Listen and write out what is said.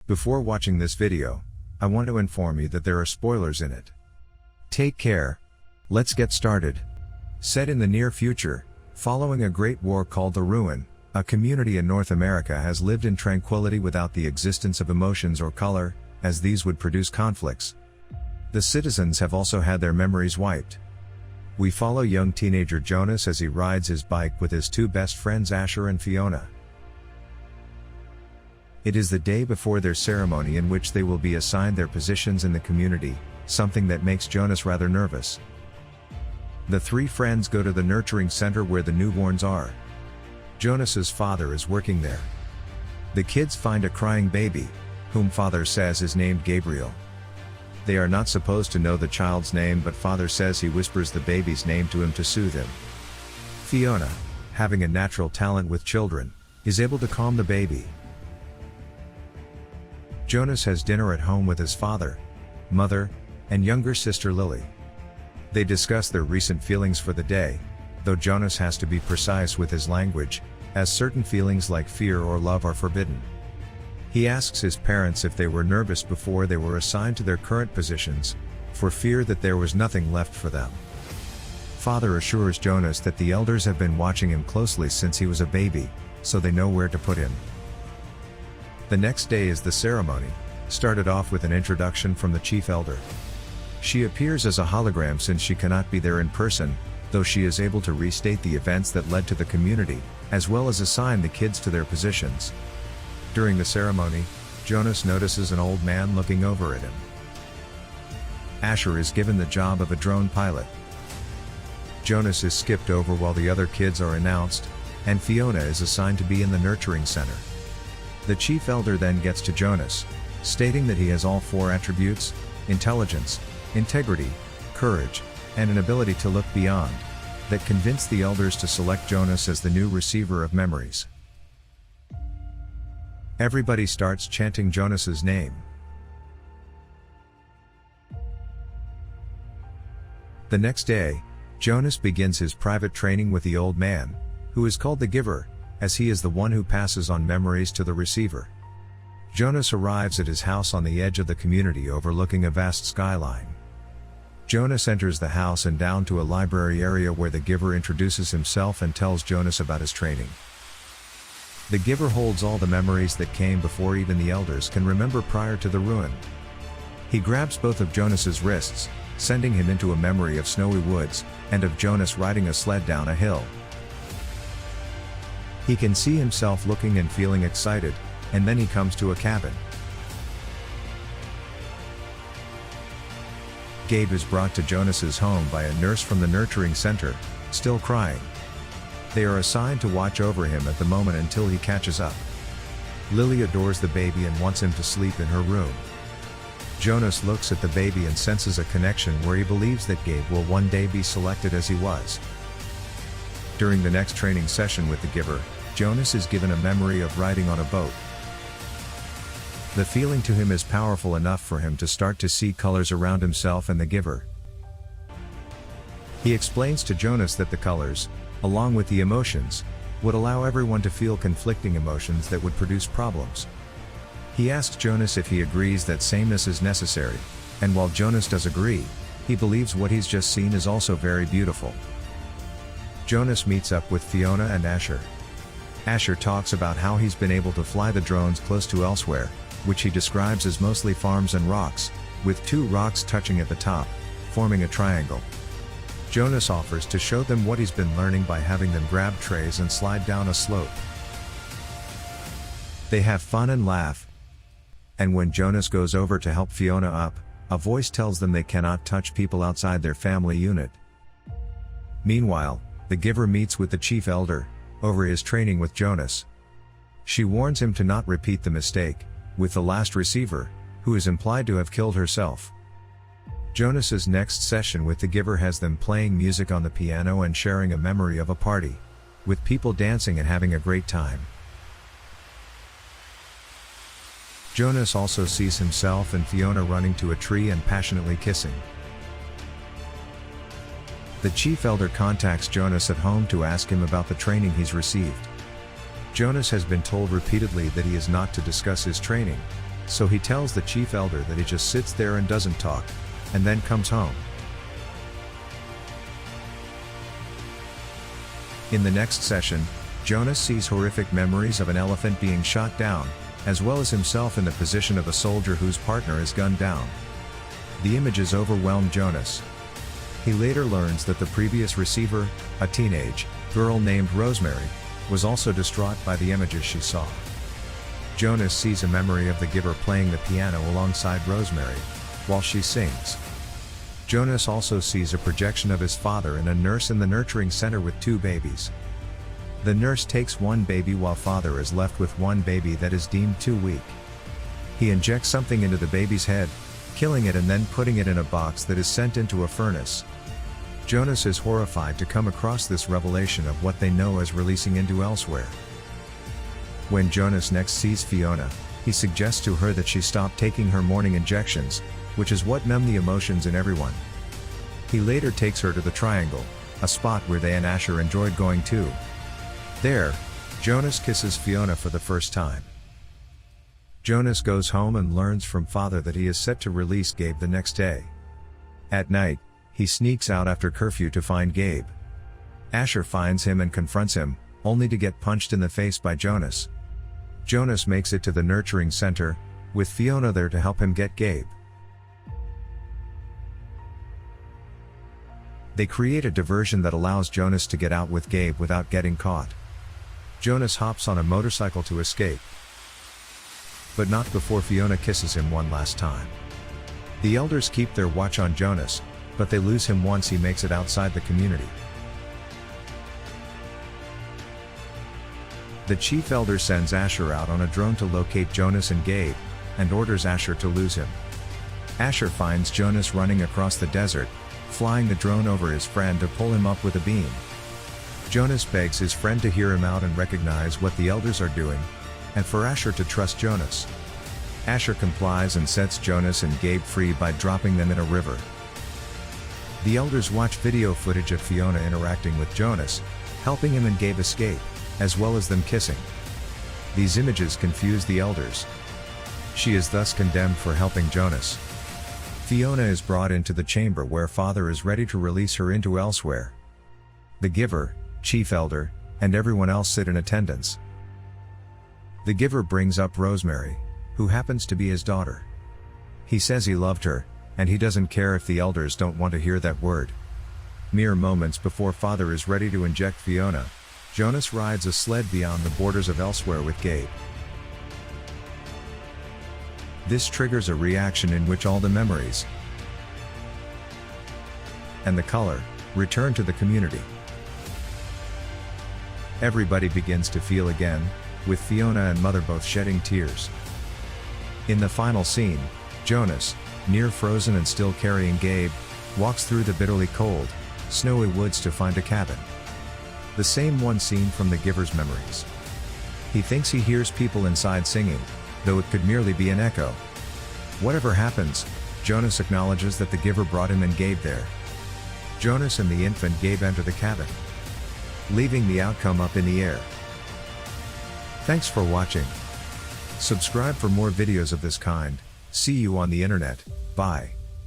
Before watching this video, I want to inform you that there are spoilers in it. Take care. Let's get started. Set in the near future, following a great war called the Ruin, a community in North America has lived in tranquility without the existence of emotions or color, as these would produce conflicts. The citizens have also had their memories wiped. We follow young teenager Jonas as he rides his bike with his two best friends Asher and Fiona. It is the day before their ceremony in which they will be assigned their positions in the community, something that makes Jonas rather nervous. The three friends go to the nurturing center where the newborns are. Jonas's father is working there. The kids find a crying baby, whom father says is named Gabriel. They are not supposed to know the child's name, but father says he whispers the baby's name to him to soothe him. Fiona, having a natural talent with children, is able to calm the baby. Jonas has dinner at home with his father, mother, and younger sister Lily. They discuss their recent feelings for the day, though Jonas has to be precise with his language, as certain feelings like fear or love are forbidden. He asks his parents if they were nervous before they were assigned to their current positions, for fear that there was nothing left for them. Father assures Jonas that the elders have been watching him closely since he was a baby, so they know where to put him. The next day is the ceremony, started off with an introduction from the chief elder. She appears as a hologram since she cannot be there in person, though she is able to restate the events that led to the community, as well as assign the kids to their positions. During the ceremony, Jonas notices an old man looking over at him. Asher is given the job of a drone pilot. Jonas is skipped over while the other kids are announced, and Fiona is assigned to be in the nurturing center. The chief elder then gets to Jonas, stating that he has all four attributes: intelligence, integrity, courage, and an ability to look beyond, that convince the elders to select Jonas as the new receiver of memories. Everybody starts chanting Jonas's name. The next day, Jonas begins his private training with the old man, who is called the Giver, as he is the one who passes on memories to the receiver. Jonas arrives at his house on the edge of the community overlooking a vast skyline. Jonas enters the house and down to a library area where the Giver introduces himself and tells Jonas about his training. The Giver holds all the memories that came before even the elders can remember prior to the ruin. He grabs both of Jonas's wrists, sending him into a memory of snowy woods, and of Jonas riding a sled down a hill. He can see himself looking and feeling excited, and then he comes to a cabin. Gabe is brought to Jonas's home by a nurse from the nurturing center, still crying. They are assigned to watch over him at the moment until he catches up. Lily adores the baby and wants him to sleep in her room. Jonas looks at the baby and senses a connection where he believes that Gabe will one day be selected as he was. During the next training session with the Giver, Jonas is given a memory of riding on a boat. The feeling to him is powerful enough for him to start to see colors around himself and the Giver. He explains to Jonas that the colors, along with the emotions, would allow everyone to feel conflicting emotions that would produce problems. He asks Jonas if he agrees that sameness is necessary, and while Jonas does agree, he believes what he's just seen is also very beautiful. Jonas meets up with Fiona and Asher. Asher talks about how he's been able to fly the drones close to elsewhere, which he describes as mostly farms and rocks, with two rocks touching at the top, forming a triangle. Jonas offers to show them what he's been learning by having them grab trays and slide down a slope. They have fun and laugh. And when Jonas goes over to help Fiona up, a voice tells them they cannot touch people outside their family unit. Meanwhile, the Giver meets with the chief elder, over his training with Jonas. She warns him to not repeat the mistake, with the last receiver, who is implied to have killed herself. Jonas's next session with the Giver has them playing music on the piano and sharing a memory of a party, with people dancing and having a great time. Jonas also sees himself and Fiona running to a tree and passionately kissing. The chief elder contacts Jonas at home to ask him about the training he's received. Jonas has been told repeatedly that he is not to discuss his training, So he tells the chief elder that he just sits there and doesn't talk, and then comes home. In the next session, Jonas sees horrific memories of an elephant being shot down, as well as himself in the position of a soldier whose partner is gunned down. The images overwhelm Jonas. He later learns that the previous receiver, a teenage girl named Rosemary, was also distraught by the images she saw. Jonas sees a memory of the giver playing the piano alongside Rosemary, while she sings. Jonas also sees a projection of his father and a nurse in the nurturing center with 2 babies. The nurse takes one baby while father is left with one baby that is deemed too weak. He injects something into the baby's head, killing it and then putting it in a box that is sent into a furnace. Jonas is horrified to come across this revelation of what they know as releasing into elsewhere. When Jonas next sees Fiona, he suggests to her that she stop taking her morning injections, which is what numb the emotions in everyone. He later takes her to the Triangle, a spot where they and Asher enjoyed going to. There, Jonas kisses Fiona for the first time. Jonas goes home and learns from father that he is set to release Gabe the next day. At night, he sneaks out after curfew to find Gabe. Asher finds him and confronts him, only to get punched in the face by Jonas. Jonas makes it to the nurturing center, with Fiona there to help him get Gabe. They create a diversion that allows Jonas to get out with Gabe without getting caught. Jonas hops on a motorcycle to escape. But not before Fiona kisses him one last time. The elders keep their watch on Jonas, but they lose him once he makes it outside the community. The chief elder sends Asher out on a drone to locate Jonas and Gabe, and orders Asher to lose him. Asher finds Jonas running across the desert, flying the drone over his friend to pull him up with a beam. Jonas begs his friend to hear him out and recognize what the elders are doing, and for Asher to trust Jonas. Asher complies and sets Jonas and Gabe free by dropping them in a river. The elders watch video footage of Fiona interacting with Jonas, helping him and Gabe escape, as well as them kissing. These images confuse the elders. She is thus condemned for helping Jonas. Fiona is brought into the chamber where father is ready to release her into elsewhere. The giver, chief elder, and everyone else sit in attendance. The giver brings up Rosemary, who happens to be his daughter. He says he loved her, and he doesn't care if the elders don't want to hear that word. Mere moments before father is ready to inject Fiona, Jonas rides a sled beyond the borders of elsewhere with Gabe. This triggers a reaction in which all the memories and the color return to the community. Everybody begins to feel again, with Fiona and mother both shedding tears. In the final scene, Jonas, near frozen and still carrying Gabe, walks through the bitterly cold, snowy woods to find a cabin. The same one seen from the giver's memories. He thinks he hears people inside singing, though it could merely be an echo. Whatever happens, Jonas acknowledges that the giver brought him and Gabe there. Jonas and the infant Gabe enter the cabin, leaving the outcome up in the air. Thanks for watching. Subscribe for more videos of this kind. See you on the internet. Bye.